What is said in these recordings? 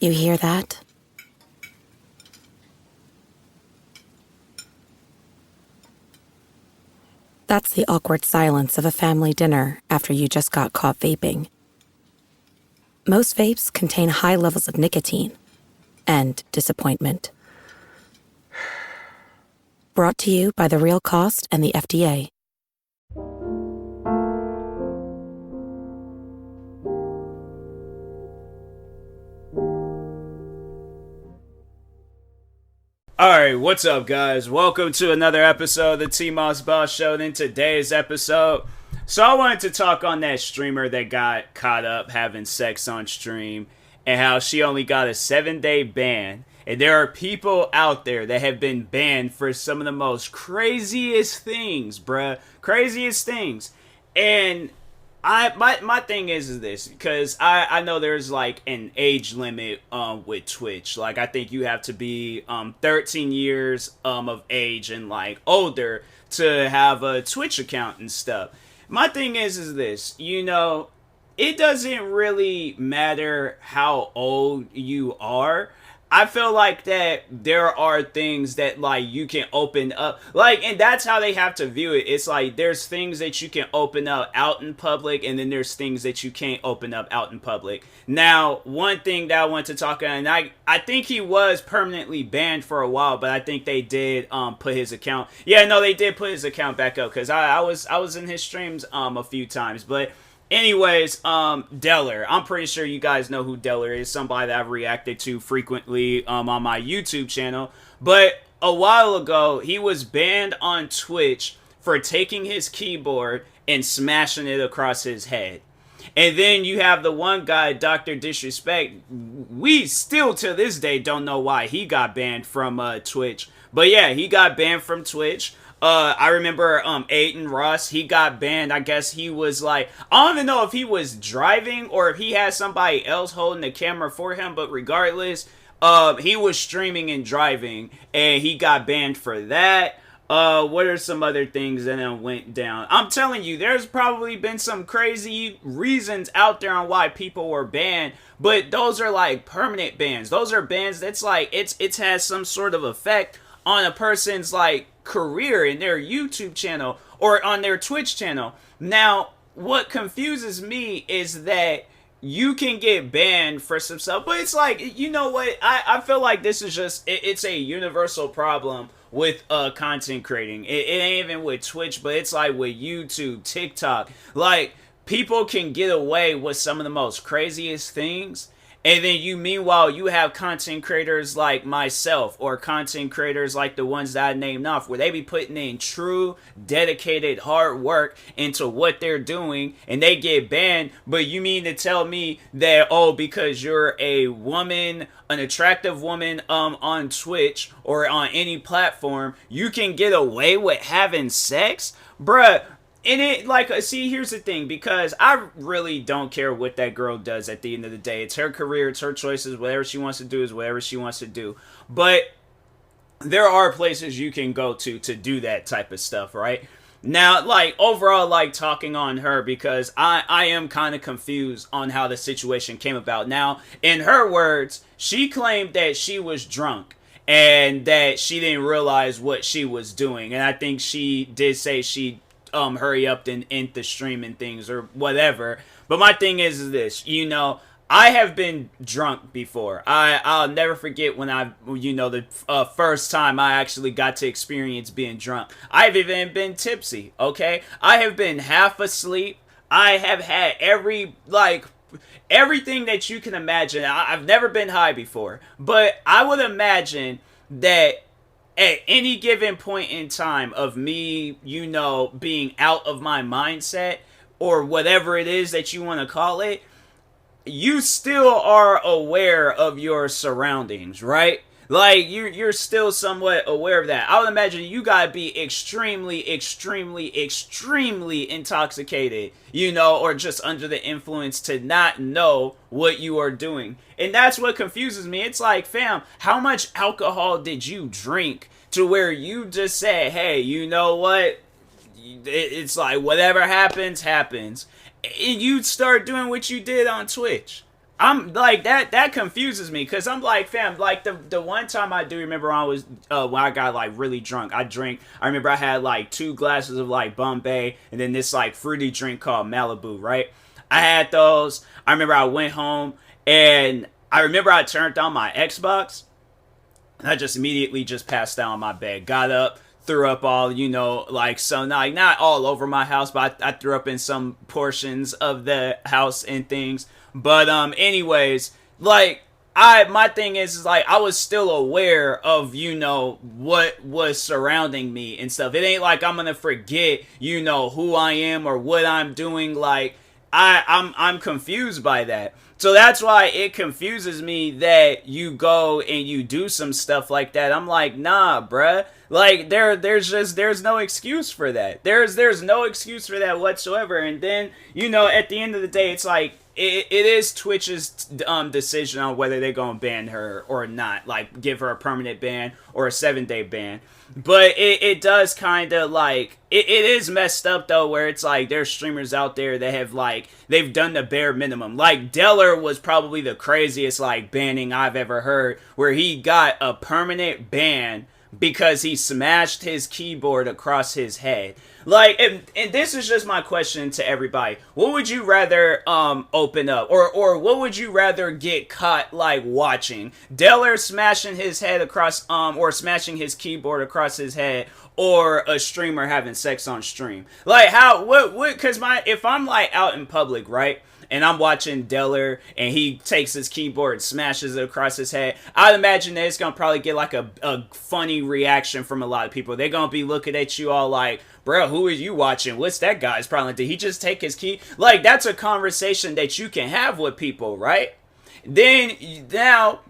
You hear that? That's the awkward silence of a family dinner after you just got caught vaping. Most vapes contain high levels of nicotine and disappointment. Brought to you by The Real Cost and the FDA. Alright, what's up guys? Welcome to another episode of the TMossBoss Show. And in today's episode, so I wanted to talk on that streamer that got caught up having sex on stream and how she only got a 7-day ban. And there are people out there that have been banned for some of the most craziest things, bruh. Craziest things. And my thing is this, because I know there's like an age limit with Twitch. Like I think you have to be 13 years of age and like older to have a Twitch account and stuff. My thing is this, you know, it doesn't really matter how old you are. I feel like that there are things that like you can open up, like, and that's how they have to view it. It's like there's things that you can open up out in public, and then there's things that you can't open up out in public. Now, one thing that I want to talk about, and I think he was permanently banned for a while, but I think they did put his account. Yeah, no, they did put his account back up because I was in his streams a few times, but. Anyways, Deller. I'm pretty sure you guys know who Deller is. Somebody that I've reacted to frequently on my YouTube channel. But a while ago, he was banned on Twitch for taking his keyboard and smashing it across his head. And then you have the one guy, Dr. Disrespect. We still to this day don't know why he got banned from Twitch. But yeah, he got banned from Twitch. I remember Aiden Ross, he got banned. I guess he was like, I don't even know if he was driving or if he had somebody else holding the camera for him, but regardless, he was streaming and driving, and he got banned for that. What are some other things that then went down? I'm telling you, there's probably been some crazy reasons out there on why people were banned, but those are like permanent bans. Those are bans that's like, it has some sort of effect on a person's like career in their YouTube channel or on their Twitch channel. Now, what confuses me is that you can get banned for some stuff, but it's like, you know what? I feel like this is just, it's a universal problem with content creating. It ain't even with Twitch, but it's like with YouTube, TikTok. Like, people can get away with some of the most craziest things. And then meanwhile, you have content creators like myself or content creators like the ones that I named off, where they be putting in true, dedicated, hard work into what they're doing, and they get banned. But you mean to tell me that, oh, because you're a woman, an attractive woman on Twitch or on any platform, you can get away with having sex? Bruh. And it, like, see, here's the thing, because I really don't care what that girl does at the end of the day. It's her career, it's her choices, whatever she wants to do is whatever she wants to do. But there are places you can go to do that type of stuff, right? Now, like, overall, like, talking on her, because I am kind of confused on how the situation came about. Now, in her words, she claimed that she was drunk and that she didn't realize what she was doing. And I think she did say she hurry up and end the stream and things or whatever. But my thing is this, you know, I have been drunk before. I'll never forget when the first time I actually got to experience being drunk. I've even been tipsy, okay? I have been half asleep. I have had everything that you can imagine. I've never been high before, but I would imagine that at any given point in time of me, you know, being out of my mindset or whatever it is that you want to call it, you still are aware of your surroundings, right? Like, you're still somewhat aware of that. I would imagine you gotta be extremely, extremely, extremely intoxicated, you know, or just under the influence to not know what you are doing. And that's what confuses me. It's like, fam, how much alcohol did you drink to where you just say, hey, you know what? It's like, whatever happens, happens. And you start doing what you did on Twitch. I'm like that confuses me because I'm like, fam, like the one time I do remember I was when I got like really drunk. I remember I had like 2 glasses of like Bombay and then this like fruity drink called Malibu, right? I had those. I remember I went home and I remember I turned on my Xbox and I just immediately just passed out on my bed. Got up, threw up all, like so not all over my house, but I threw up in some portions of the house and things. But anyways, like my thing is like I was still aware of, what was surrounding me and stuff. It ain't like I'm gonna forget, who I am or what I'm doing. Like I'm confused by that. So that's why it confuses me that you go and you do some stuff like that. I'm like, nah, bruh. Like there's no excuse for that. There's no excuse for that whatsoever. And then, at the end of the day, it's like it is Twitch's decision on whether they're gonna ban her or not. Like give her a permanent ban or a 7-day ban. But it does kind of like it is messed up though, where it's like there's streamers out there that have like they've done the bare minimum. Like Deller was probably the craziest like banning I've ever heard, where he got a permanent ban because he smashed his keyboard across his head. Like, and this is just my question to everybody. What would you rather open up? Or what would you rather get caught, like, watching? Deller smashing his head across, or smashing his keyboard across his head, or a streamer having sex on stream? Like, because if I'm, like, out in public, right? And I'm watching Deller, and he takes his keyboard and smashes it across his head, I'd imagine that it's going to probably get, like, a funny reaction from a lot of people. They're going to be looking at you all like, bro, who are you watching? What's that guy's problem? Did he just take his key? Like, that's a conversation that you can have with people, right? Then, now,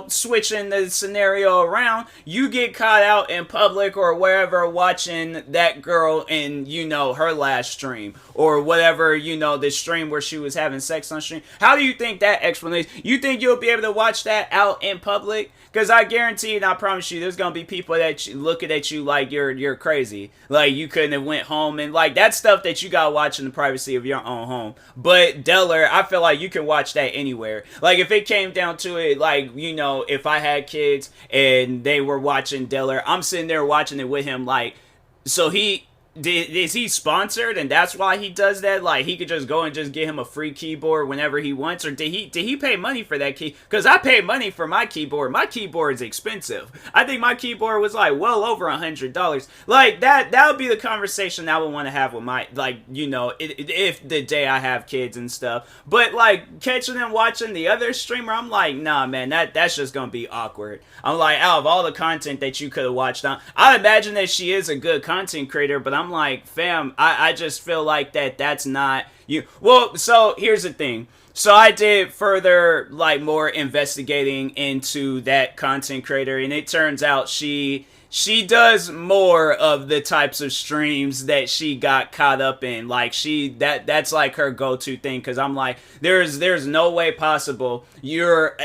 switching the scenario around, you get caught out in public or wherever watching that girl in, her last stream or whatever, the stream where she was having sex on stream. How do you think that explanation, you think you'll be able to watch that out in public? Because I guarantee and I promise you there's going to be people that looking at you like you're crazy. Like you couldn't have went home and like that stuff that you got to watch in the privacy of your own home. But Deller, I feel like you can watch that anywhere. Like if it came down to it, like, if I had kids and they were watching Deller, I'm sitting there watching it with him like, so is he sponsored and that's why he does that? Like he could just go and just get him a free keyboard whenever he wants, or did he pay money for that key? Because I paid money for my keyboard. My keyboard is expensive. I think my keyboard was like well over $100. Like that would be the conversation I would want to have with my, like, if the day I have kids and stuff. But like catching them watching the other streamer, I'm like, nah, man, that's just gonna be awkward. I'm like, out of all the content that you could have watched on, I imagine that she is a good content creator, but I'm like, fam, I just feel like that's not you. Well, so here's the thing. So I did further, like, more investigating into that content creator, and it turns out she does more of the types of streams that she got caught up in. Like that's like her go-to thing. Cause I'm like, there's no way possible you're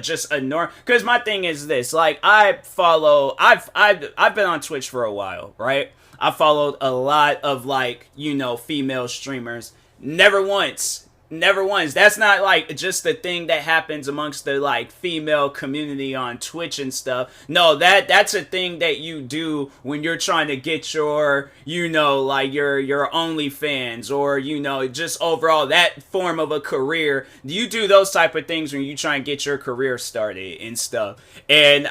just a norm. Cause my thing is this, like I've been on Twitch for a while, right? I followed a lot of like, female streamers. Never once. That's not like just the thing that happens amongst the like female community on Twitch and stuff. No, that's a thing that you do when you're trying to get your, like your OnlyFans or, just overall that form of a career. You do those type of things when you try and get your career started and stuff. And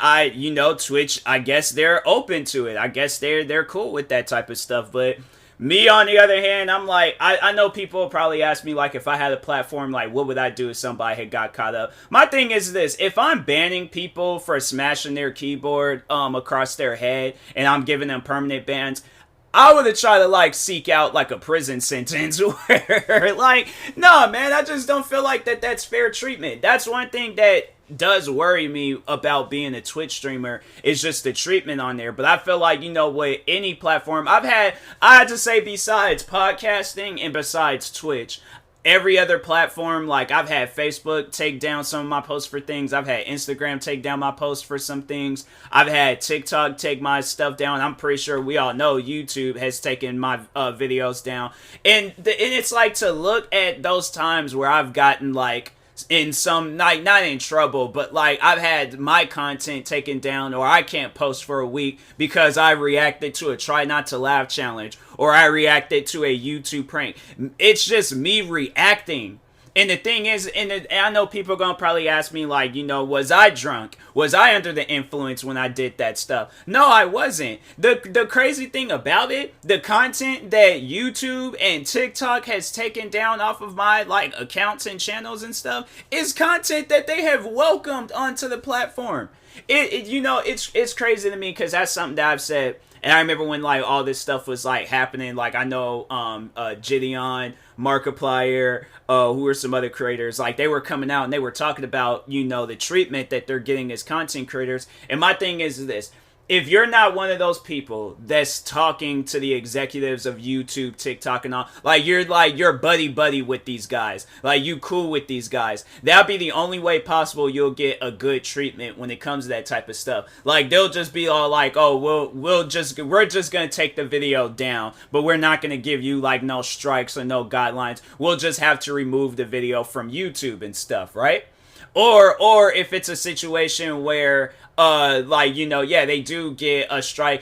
Twitch, I guess they're open to it. I guess they're cool with that type of stuff, but me, on the other hand, I'm like, I know people probably ask me, like, if I had a platform, like, what would I do if somebody had got caught up? My thing is this, if I'm banning people for smashing their keyboard across their head, and I'm giving them permanent bans, I would have tried to, like, seek out, like, a prison sentence where, like, no, man, I just don't feel like that's fair treatment. That's one thing that does worry me about being a Twitch streamer is just the treatment on there. But I feel like, with any platform I had to say, besides podcasting and besides Twitch, every other platform, like I've had Facebook take down some of my posts for things. I've had Instagram take down my posts for some things. I've had TikTok take my stuff down. I'm pretty sure we all know YouTube has taken my videos down. And it's like to look at those times where I've gotten like in some, like, not in trouble, but like I've had my content taken down, or I can't post for a week because I reacted to a try not to laugh challenge, or I reacted to a YouTube prank. It's just me reacting. And the thing is, and I know people are going to probably ask me, like, was I drunk? Was I under the influence when I did that stuff? No, I wasn't. The crazy thing about it, the content that YouTube and TikTok has taken down off of my, like, accounts and channels and stuff is content that they have welcomed onto the platform. It's crazy to me because that's something that I've said. And I remember when, like, all this stuff was, like, happening. Like, I know Gideon, Markiplier, who were some other creators, like, they were coming out and they were talking about, the treatment that they're getting as content creators. And my thing is this: if you're not one of those people that's talking to the executives of YouTube, TikTok, and all, you're buddy with these guys, like, you cool with these guys, that'll be the only way possible you'll get a good treatment when it comes to that type of stuff. Like, they'll just be all like, oh, we're just gonna take the video down, but we're not gonna give you, like, no strikes or no guidelines. We'll just have to remove the video from YouTube and stuff, right? Or if it's a situation where, they do get a strike,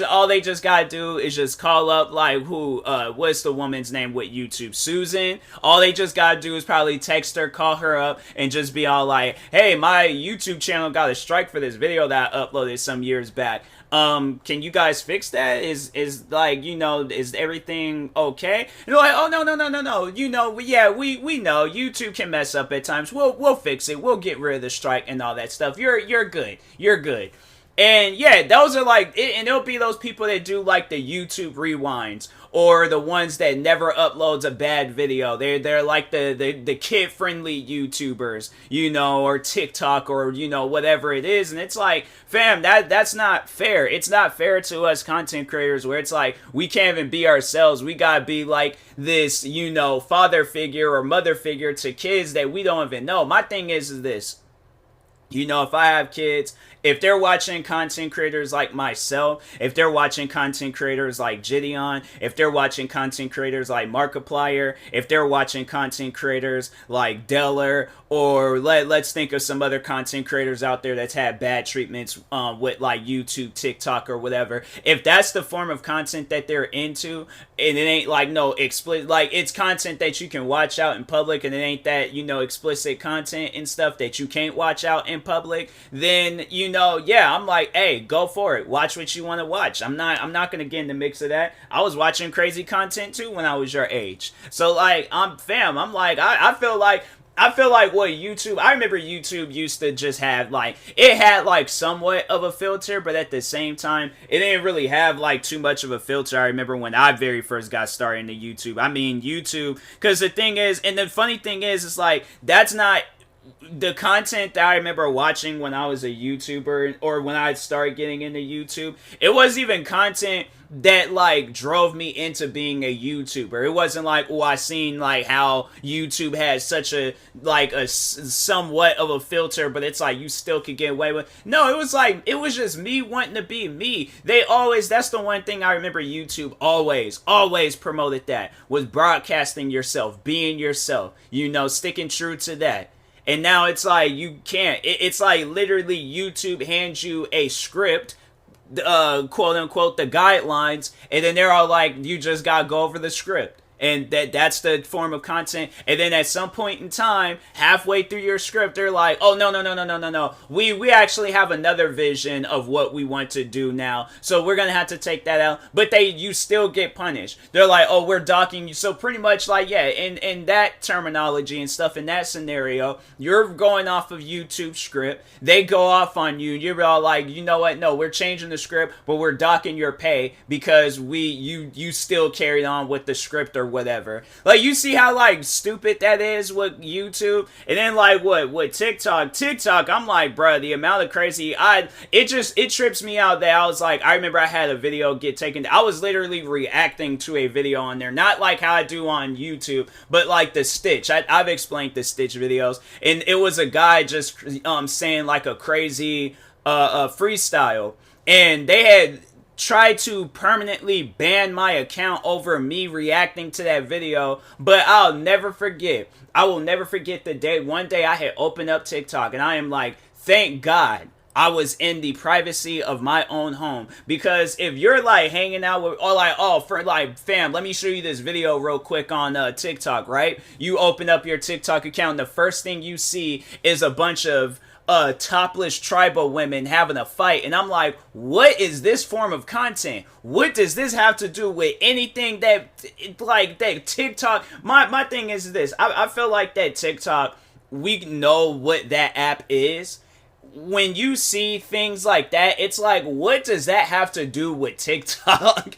all they just gotta do is just call up, like, what's the woman's name with YouTube? Susan. All they just gotta do is probably text her, call her up, and just be all like, hey, my YouTube channel got a strike for this video that I uploaded some years back. Can you guys fix that? Is everything okay? And they're like, oh, no. We know YouTube can mess up at times. We'll fix it. We'll get rid of the strike and all that stuff. You're good. And yeah, those are like, and it'll be those people that do, like, the YouTube rewinds, or the ones that never uploads a bad video. They're like the kid-friendly YouTubers, or TikTok, or, whatever it is. And it's like, fam, that's not fair. It's not fair to us content creators, where it's like, we can't even be ourselves. We gotta be like this, father figure or mother figure to kids that we don't even know. My thing is this: if I have kids, if they're watching content creators like myself, if they're watching content creators like Gideon, if they're watching content creators like Markiplier, if they're watching content creators like Deller, or let's think of some other content creators out there that's had bad treatments with, like, YouTube, TikTok, or whatever. If that's the form of content that they're into, and it ain't, like, no explicit, like, it's content that you can watch out in public, and it ain't that, explicit content and stuff that you can't watch out in public, then, I'm like, hey, go for it. Watch what you want to watch. I'm not going to get in the mix of that. I was watching crazy content too when I was your age. So, like, I feel like what YouTube, I remember YouTube used to just have, like, it had, like, somewhat of a filter, but at the same time, it didn't really have, like, too much of a filter. I remember when I very first got started into YouTube. I mean, YouTube, because the thing is, and the funny thing is, it's like, that's not the content that I remember watching when I was a YouTuber, or when I started getting into YouTube. It wasn't even content that, like, drove me into being a YouTuber. It wasn't like, oh, I seen, like, how YouTube has such a, like, a somewhat of a filter, but it's like you still could get away with. No, it was like, it was just me wanting to be me. That's the one thing I remember YouTube always promoted, that was broadcasting yourself, being yourself, sticking true to that. And now it's like, you can't. It's like, literally, YouTube hands you a script, quote unquote, the guidelines, and then they're all like, you just gotta go over the script. And that's the form of content. And then at some point in time, halfway through your script, they're like, oh, no. We actually have another vision of what we want to do now. So we're going to have to take that out. But you still get punished. They're like, oh, we're docking you. So pretty much, like, yeah, in that terminology and stuff, in that scenario, you're going off of YouTube script. They go off on you. You're all like, you know what? No, we're changing the script, but we're docking your pay because you still carried on with the script or whatever. Like, you see how, like, stupid that is with YouTube? And then, like, with TikTok, I'm like, bruh, the amount of crazy, it trips me out that I was like, I remember I had a video get taken, I was literally reacting to a video on there, not like how I do on YouTube, but like the Stitch. I've explained the Stitch videos, and it was a guy just saying, like, a crazy freestyle, and they had try to permanently ban my account over me reacting to that video, but I will never forget the day, one day I had opened up TikTok, and I am like, thank God I was in the privacy of my own home. Because if you're like hanging out with, or like, oh, for like, fam, let me show you this video real quick on TikTok, right? You open up your TikTok account, and the first thing you see is a bunch of topless tribal women having a fight, and I'm like, what is this form of content? What does this have to do with anything that, like, that TikTok? My thing is this: I feel like that TikTok, we know what that app is. When you see things like that, it's like, what does that have to do with TikTok?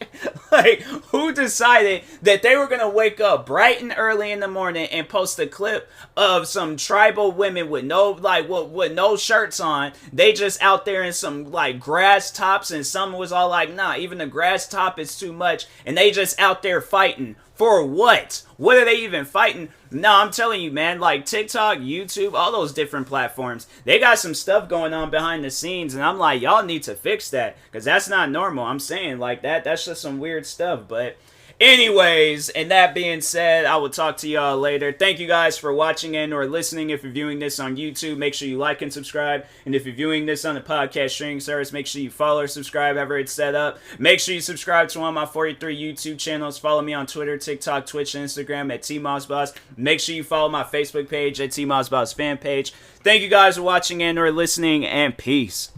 Like, who decided that they were gonna wake up bright and early in the morning and post a clip of some tribal women with no, like, with no shirts on? They just out there in some, like, grass tops, and someone was all like, nah, even the grass top is too much, and they just out there fighting. For what? What are they even fighting? No, I'm telling you, man, like TikTok, YouTube, all those different platforms, they got some stuff going on behind the scenes, and I'm like, y'all need to fix that, because that's not normal. I'm saying, like, that's just some weird stuff. But anyways, and that being said, I will talk to y'all later. Thank you guys for watching and or listening. If you're viewing this on YouTube, make sure you like and subscribe. And if you're viewing this on the podcast streaming service, make sure you follow or subscribe however it's set up. Make sure you subscribe to one of my 43 YouTube channels. Follow me on Twitter, TikTok, Twitch, and Instagram at TMossBoss. Make sure you follow my Facebook page at TMossBoss fan page. Thank you guys for watching and or listening, and peace.